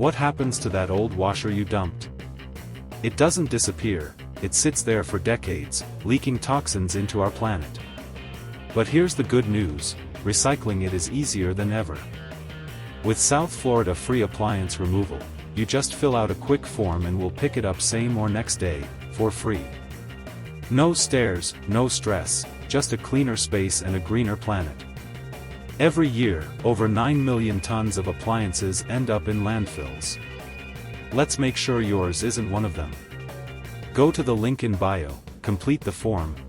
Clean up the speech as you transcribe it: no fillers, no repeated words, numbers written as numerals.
What happens to that old washer you dumped? It doesn't disappear, it sits there for decades, leaking toxins into our planet. But here's the good news, recycling it is easier than ever. With South Florida free appliance removal, you just fill out a quick form and we'll pick it up same or next day, for free. No stairs, no stress, just a cleaner space and a greener planet. Every year, over 9 million tons of appliances end up in landfills. Let's make sure yours isn't one of them. Go to the link in bio, complete the form,